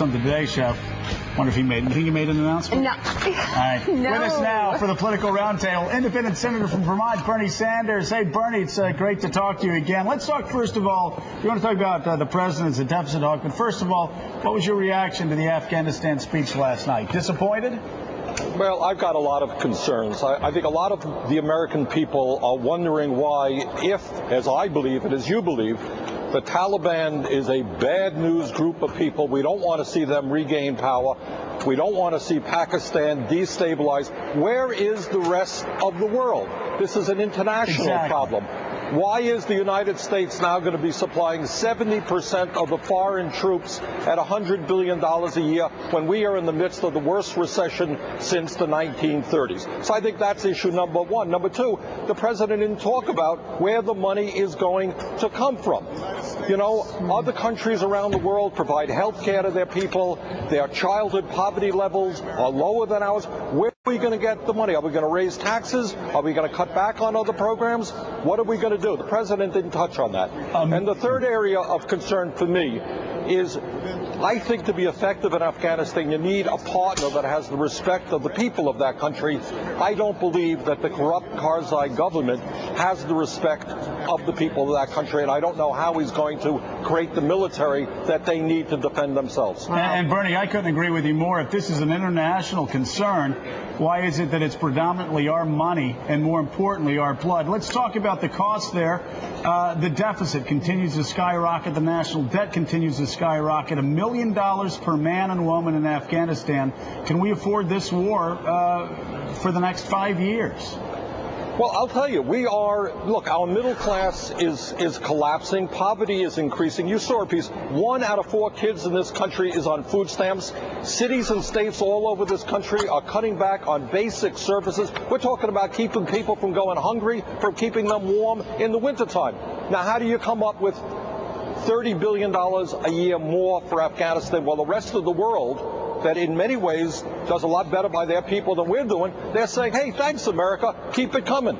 On the Today Show. Wonder if you think he made an announcement? No. All right. No. With us now for the Political Roundtable, independent senator from Vermont, Bernie Sanders. Hey, Bernie, it's great to talk to you again. Let's talk first of all, you want to talk about the president's deficit talk, but first of all, what was your reaction to the Afghanistan speech last night? Disappointed? Well, I've got a lot of concerns. I think a lot of the American people are wondering why, if, as I believe and as you believe, the Taliban is a bad news group of people. We don't want to see them regain power. We don't want to see Pakistan destabilized. Where is the rest of the world? This is an international problem. Why is the United States now going to be supplying 70% of the foreign troops at $100 billion a year when we are in the midst of the worst recession since the 1930s? So I think that's issue number one. Number two, the president didn't talk about where the money is going to come from. You know, other countries around the world provide health care to their people. Their childhood poverty levels are lower than ours. Where are we going to get the money? Are we going to raise taxes? Are we going to cut back on other programs? What are we going to do? The president didn't touch on that. And the third area of concern for me is, I think to be effective in Afghanistan, you need a partner that has the respect of the people of that country. I don't believe that the corrupt Karzai government has the respect of the people of that country, and I don't know how he's going to create the military that they need to defend themselves. And Bernie, I couldn't agree with you more. If this is an international concern, why is it that it's predominantly our money and, more importantly, our blood? Let's talk about the cost there. The deficit continues to skyrocket. The national debt continues to skyrocket. $1 million per man and woman in Afghanistan. Can we afford this war for the next 5 years? Well, I'll tell you, look, our middle class is collapsing. Poverty is increasing. You saw a piece. 1 out of 4 kids in this country is on food stamps. Cities and states all over this country are cutting back on basic services. We're talking about keeping people from going hungry, from keeping them warm in the wintertime. Now, how do you come up with $30 billion a year more for Afghanistan while the rest of the world, that in many ways does a lot better by their people than we're doing, they're saying, hey, thanks, America, keep it coming.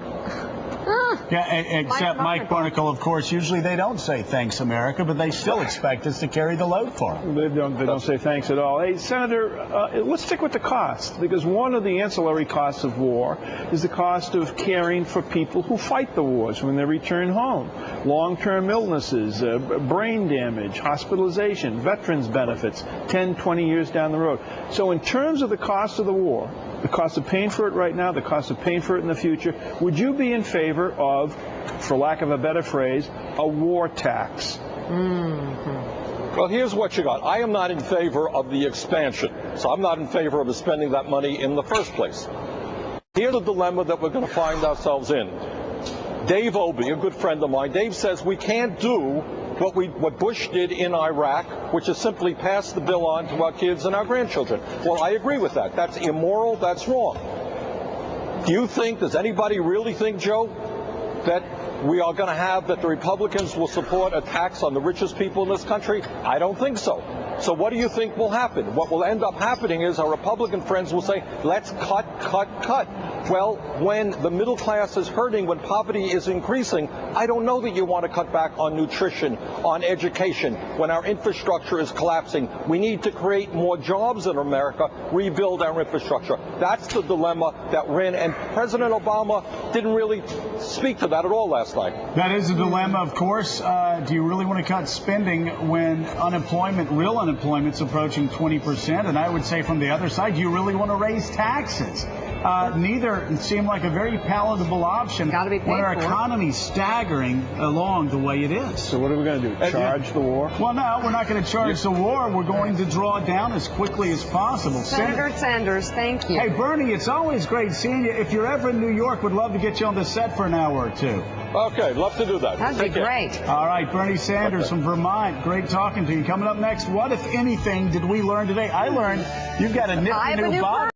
Yeah, except Mike Barnacle, of course, usually they don't say thanks, America, but they still expect us to carry the load for them. They don't say thanks at all. Hey, Senator, let's stick with the cost, because one of the ancillary costs of war is the cost of caring for people who fight the wars when they return home. Long-term illnesses, brain damage, hospitalization, veterans benefits, 10, 20 years down the road. So in terms of the cost of the war, the cost of paying for it right now, the cost of paying for it in the future, would you be in favor of, for lack of a better phrase, a war tax? Well, here's what you got. I am not in favor of the expansion, so I'm not in favor of spending that money in the first place. Here's the dilemma that we're going to find ourselves in. Dave Obey, a good friend of mine, Dave says we can't do what Bush did in Iraq, which is simply pass the bill on to our kids and our grandchildren. Well, I agree with that. That's immoral. That's wrong. Does anybody really think, Joe, that we are going to have, that the Republicans will support a tax on the richest people in this country? I don't think so. So what do you think will happen? What will end up happening is our Republican friends will say, let's cut, cut, cut. Well, when the middle class is hurting, when poverty is increasing, I don't know that you want to cut back on nutrition, on education, when our infrastructure is collapsing. We need to create more jobs in America, rebuild our infrastructure. That's the dilemma that we're in, and President Obama didn't really speak to that at all last night. That is a dilemma, of course. Do you really want to cut spending when real unemployment's approaching 20%? And I would say from the other side, do you really want to raise taxes? Neither seem like a very palatable option when our economy's staggering along the way it is. So what are we going to do, charge the war? Well, no, we're not going to charge the war. We're going to draw it down as quickly as possible. Senator Sanders, thank you. Hey, Bernie, it's always great seeing you. If you're ever in New York, we'd love to get you on the set for an hour or two. Okay, love to do that. That'd be great. All right, Bernie Sanders from Vermont. Great talking to you. Coming up next, what, if anything, did we learn today? I learned you've got a nifty new body.